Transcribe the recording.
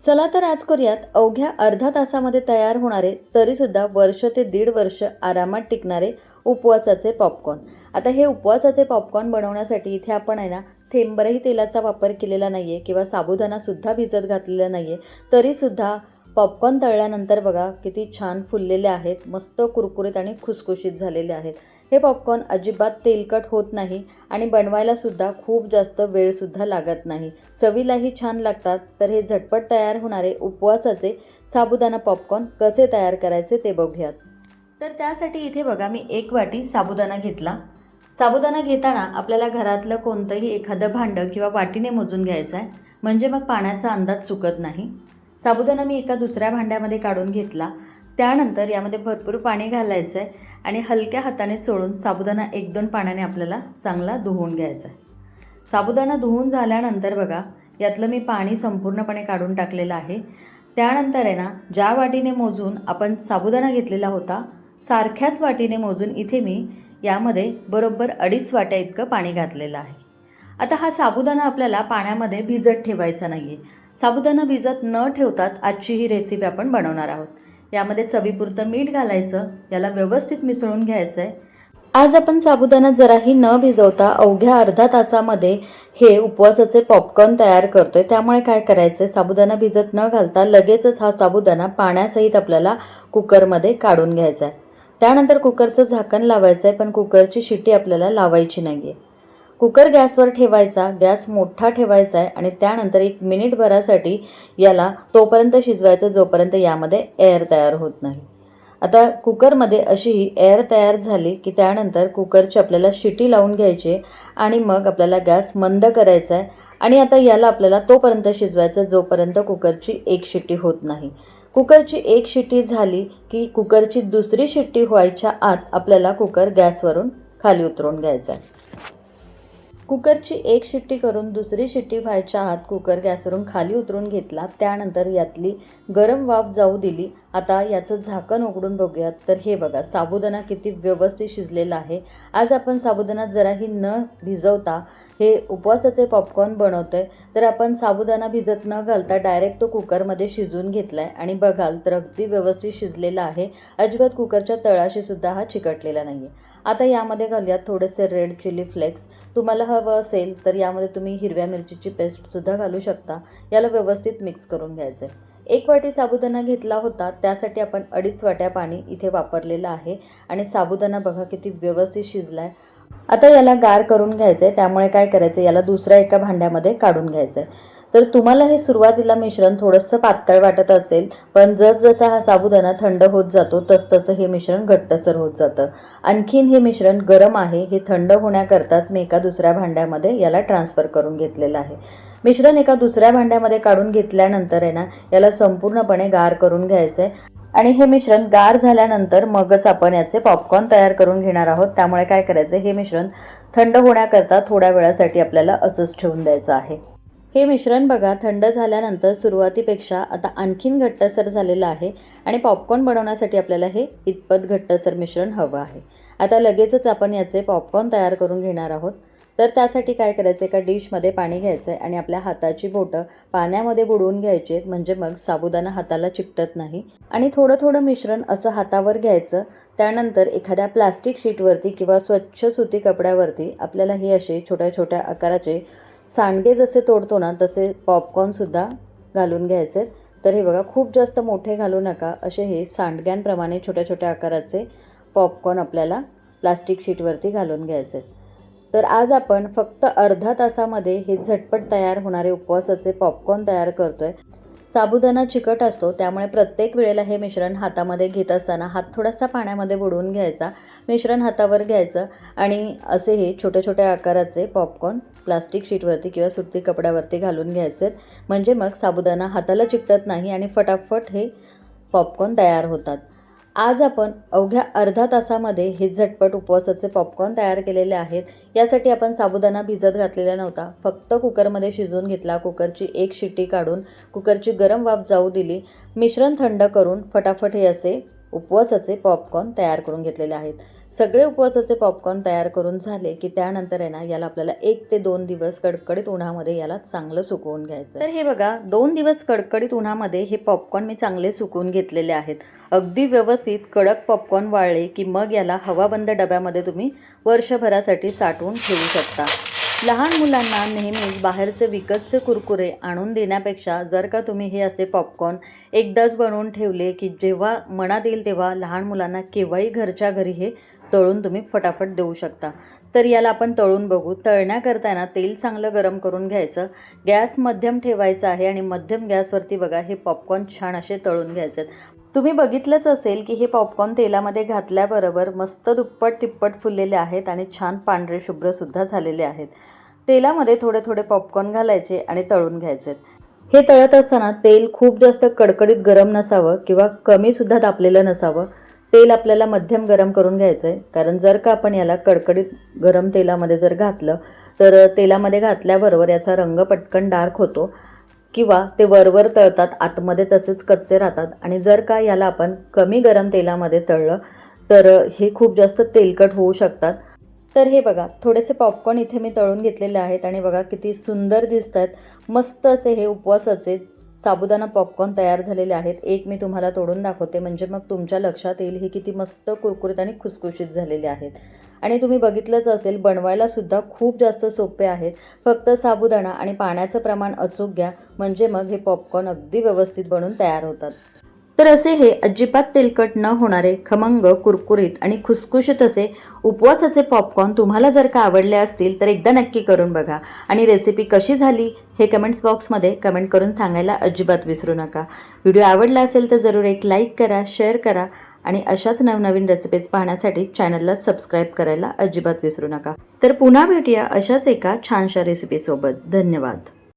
चला तर आज करूयात अवघ्या अर्धा तासामध्ये तयार होणारे तरीसुद्धा वर्ष ते दीड वर्ष आरामात टिकणारे उपवासाचे पॉपकॉर्न. आता हे उपवासाचे पॉपकॉर्न बनवण्यासाठी इथे आपण आहे ना थेंबरही तेलाचा वापर केलेला नाही आहे किंवा साबुदाणासुद्धा भिजत घातलेला नाही आहे. तरीसुद्धा पॉपकॉर्न तळल्यानंतर बघा किती छान फुललेले आहेत, मस्त कुरकुरीत आणि खुसखुशीत झालेले आहेत. हे पॉपकॉर्न अजिबात तेलकट होत नाही आणि बनवायलासुद्धा खूप जास्त वेळसुद्धा लागत नाही. चवीलाही छान लागतात. तर हे झटपट तयार होणारे उपवासाचे साबुदाणा पॉपकॉर्न कसे तयार करायचे ते बघूयात. तर त्यासाठी इथे बघा मी 1 वाटी साबुदाणा घेतला. साबुदाणा घेताना आपल्याला घरातलं कोणतंही एखादं भांडं किंवा वाटीने मोजून घ्यायचं आहे, म्हणजे मग पाण्याचा अंदाज चुकत नाही. साबुदाणा मी एका दुसऱ्या भांड्यामध्ये काढून घेतला. त्यानंतर यामध्ये भरपूर पाणी घालायचं आहे आणि हलक्या हाताने चोळून साबुदाणा 1-2 पाण्याने आपल्याला चांगला धुवून घ्यायचा आहे. साबुदाणा धुवून झाल्यानंतर बघा यातलं मी पाणी संपूर्णपणे काढून टाकलेलं आहे. त्यानंतर आहे ना ज्या वाटीने मोजून आपण साबुदाणा घेतलेला होता सारख्याच वाटीने मोजून इथे मी यामध्ये बरोबर 2.5 वाट्या इतकं पाणी घातलेलं आहे. आता हा साबुदाणा आपल्याला पाण्यामध्ये भिजत ठेवायचा नाही आहे. साबुदाणा भिजत न ठेवतात आजची ही रेसिपी आपण बनवणार आहोत. यामध्ये चवीपुरतं मीठ घालायचं, याला व्यवस्थित मिसळून घ्यायचं आहे. आज आपण साबुदाणा जराही न भिजवता अवघ्या अर्धा तासामध्ये हे उपवासाचे पॉपकॉर्न तयार करतोय. त्यामुळे काय करायचं आहे, साबुदाणा भिजत न घालता लगेचच हा साबुदाणा पाण्यासहित आपल्याला कुकरमध्ये काढून घ्यायचा आहे. त्यानंतर कुकरचं झाकण लावायचं आहे, पण कुकरची शिटी आपल्याला लावायची नाही आहे. कुकर गॅसवर ठेवायचा, गॅस मोठा ठेवायचा आहे आणि त्यानंतर 1 मिनिटभरासाठी याला तोपर्यंत शिजवायचं जोपर्यंत यामध्ये एअर तयार होत नाही. आता कुकरमध्ये अशी ही एअर तयार झाली की त्यानंतर कुकरची आपल्याला शिटी लावून घ्यायची आणि मग आपल्याला गॅस मंद करायचा आहे आणि आता याला आपल्याला तोपर्यंत शिजवायचं जोपर्यंत कुकरची 1 शिट्टी होत नाही. कुकरची 1 शिट्टी झाली की कुकरची दुसरी शिट्टी व्हायच्या आत आपल्याला कुकर गॅसवरून खाली उतरवून घ्यायचा आहे. कुकरची 1 शिट्टी करून दुसरी शिट्टी व्हायच्या आत कुकर गॅसवरून खाली उतरून घेतला. त्यानंतर यातली गरम वाफ जाऊ दिली. आता याचं झाकण उघडून बघूयात. तर हे बघा साबुदाणा किती व्यवस्थित शिजलेला आहे. आज आपण साबुदाणा जराही न भिजवता हे उपवासाचे पॉपकॉर्न बनवतोय. तर आपण साबुदाणा भिजत न घालता डायरेक्ट तो कुकरमध्ये शिजवून घेतला आहे आणि बघाल तर अगदी व्यवस्थित शिजलेला आहे. अजिबात कुकरच्या तळाशीसुद्धा हा चिकटलेला नाही आहे. आता यामध्ये घालूयात थोडेसे रेड चिली फ्लेक्स. तुम्हाला हवं असेल तर यामध्ये तुम्ही हिरव्या मिरचीची पेस्टसुद्धा घालू शकता. याला व्यवस्थित मिक्स करून घ्यायचं आहे. 1 वाटी साबुदाणा घेतला होता, त्यासाठी आपण 2.5 वाट्या पाणी इथे वापरलेलं आहे आणि साबुदाणा बघा किती व्यवस्थित शिजला आहे. आता याला गार करून घ्यायचं आहे. त्यामुळे काय करायचं, याला दुसऱ्या एका भांड्यामध्ये काढून घ्यायचं आहे. तर तुम्हाला हे सुरुवातीला मिश्रण थोडंसं पातळ वाटत असेल, पण जसजसा हा साबुदाणा थंड होत जातो तसतसं हे मिश्रण घट्टसर होत जातं. आणखीन हे मिश्रण गरम आहे, हे थंड होण्याकरताच मी एका दुसऱ्या भांड्यामध्ये याला ट्रान्सफर करून घेतलेलं आहे. मिश्रण एका दुसऱ्या भांड्यामध्ये काढून घेतल्यानंतर आहे ना याला संपूर्णपणे गार करून घ्यायचं आहे आणि हे मिश्रण गार झाल्यानंतर मगच आपण याचे पॉपकॉर्न तयार करून घेणार आहोत. त्यामुळे काय करायचं, हे मिश्रण थंड होण्याकरता थोड्या वेळासाठी आपल्याला असंच ठेवून द्यायचं आहे. हे मिश्रण बघा थंड झाल्यानंतर सुरुवातीपेक्षा आता आणखीन घट्टसर झालेलं आहे आणि पॉपकॉर्न बनवण्यासाठी आपल्याला हे इतपत घट्टसर मिश्रण हवं आहे. आता लगेचच आपण याचे पॉपकॉर्न तयार करून घेणार आहोत. तर त्यासाठी काय करायचं, एका डिशमध्ये पाणी घ्यायचं आहे आणि आपल्या हाताची बोटं पाण्यामध्ये बुडवून घ्यायची आहेत, म्हणजे मग साबुदाणा हाताला चिकटत नाही. आणि थोडं थोडं मिश्रण असं हातावर घ्यायचं. त्यानंतर एखाद्या प्लास्टिक शीटवरती किंवा स्वच्छ सुती कपड्यावरती आपल्याला हे असे छोट्या छोट्या आकाराचे सांडगे जसे तोडतो ना तसे पॉपकॉर्नसुद्धा घालून घ्यायचे. तर हे बघा खूप जास्त मोठे घालू नका, असे हे सांडग्यांप्रमाणे छोट्या छोट्या आकाराचे पॉपकॉर्न आपल्याला प्लास्टिक शीटवरती घालून घ्यायचे. तर आज आपण फक्त अर्धा तासामध्ये हे झटपट तयार होणारे उपवासाचे पॉपकॉर्न तयार करतोय. साबुदाणा चिकट असतो त्यामुळे प्रत्येक वेळेला हे मिश्रण हातामध्ये घेत असताना हात थोडासा पाण्यामध्ये बुडवून घ्यायचा, मिश्रण हातावर घ्यायचं आणि असे हे छोट्या छोट्या आकाराचे पॉपकॉर्न प्लास्टिक शीटवरती किंवा सुती कपड्यावरती घालून घ्यायचे, म्हणजे मग साबुदाणा हाताला चिकटत नाही आणि फटाफट हे पॉपकॉर्न तयार होतात. आज आपण अवघ्या अर्धा तासामध्ये हे झटपट उपवासाचे पॉपकॉर्न तयार केलेले आहेत. यासाठी आपण साबुदाणा भिजत घातलेला नव्हता, फक्त कुकरमध्ये शिजवून घेतला. कुकरची 1 शिट्टी काढून कुकरची गरम वाफ जाऊ दिली. मिश्रण थंड करून फटाफट हे असे उपवासाचे पॉपकॉर्न तयार करून घेतलेले आहेत. सगळे उपवासाचे पॉपकॉर्न तयार करून झाले की त्यानंतर आहे ना याला आपल्याला 1 ते 2 दिवस कडकडीत उन्हामध्ये याला चांगलं सुकवून घ्यायचं. तर हे बघा 2 दिवस कडकडीत उन्हामध्ये हे पॉपकॉर्न मी चांगले सुकवून घेतलेले आहेत. अगदी व्यवस्थित कडक पॉपकॉर्न वाळले की मग याला हवाबंद डब्यामध्ये तुम्ही वर्षभरासाठी साठवून ठेवू शकता. लहान मुलांना नेहमीच बाहेरचे विकतचे कुरकुरे आणून देण्यापेक्षा जर का तुम्ही हे असे पॉपकॉर्न एकदाच बनवून ठेवले की जेव्हा मनात येईल तेव्हा लहान मुलांना केव्हाही घरच्या घरी हे तळून तुम्ही फटाफट देऊ शकता. तर याला आपण तळून बघू. तळण्याकरता ना तेल चांगलं गरम करून घ्यायचं. गॅस मध्यम ठेवायचा आहे आणि मध्यम गॅसवरती बघा हे पॉपकॉर्न छान असे तळून घ्यायचे. तुम्ही बघितलंच असेल की हे पॉपकॉर्न तेलामध्ये घातल्याबरोबर मस्त दुप्पट तिप्पट फुललेले आहेत आणि छान पांढरे शुभ्रसुद्धा झालेले आहेत. तेलामध्ये थोडे थोडे पॉपकॉर्न घालायचे आणि तळून घ्यायचे. हे तळत असताना तेल खूप जास्त कडकडीत गरम नसावं किंवा कमीसुद्धा तापलेलं नसावं. तेल आपल्याला मध्यम गरम करून घ्यायचं आहे, कारण जर का आपण याला कडकडीत गरम तेलामध्ये जर घातलं तर तेलामध्ये घातल्याबरोबर याचा रंग पटकन डार्क होतो किंवा ते वरवर तळतात आतमध्ये तसेच कच्चे राहतात. आणि जर का याला आपण कमी गरम तेलामध्ये तळलं तर हे खूप जास्त तेलकट होऊ शकतात. तर हे बघा थोडेसे पॉपकॉर्न इथे मी तळून घेतलेले आहेत आणि बघा किती सुंदर दिसत आहेत. मस्त असे हे उपवासाचे साबुदाणा पॉपकॉर्न तयार झालेले आहेत. एक मी तुम्हाला तोडून दाखवते म्हणजे मग तुमच्या लक्षात येईल हे किती मस्त कुरकुरीत आणि खुसखुशीत झालेले आहेत. आणि तुम्ही बघितलंच असेल बनवायला सुद्धा खूप जास्त सोपे आहेत. फक्त साबुदाणा आणि पाण्याचं प्रमाण अचूक घ्या म्हणजे मग हे पॉपकॉर्न अगदी व्यवस्थित बनून तयार होतात. तर असे हे अजिबात तेलकट न होणारे खमंग कुरकुरीत आणि खुसखुशीत असे उपवासाचे पॉपकॉर्न तुम्हाला जर का आवडले असतील तर एकदा नक्की करून बघा. आणि रेसिपी कशी झाली हे कमेंट्स बॉक्समध्ये कमेंट करून सांगायला अजिबात विसरू नका. व्हिडिओ आवडला असेल तर जरूर एक लाईक करा, शेअर करा आणि अशाच नवनवीन रेसिपीज पाहण्यासाठी चॅनलला सबस्क्राईब करायला अजिबात विसरू नका. तर पुन्हा भेटूया अशाच एका छानशा रेसिपीसोबत. धन्यवाद.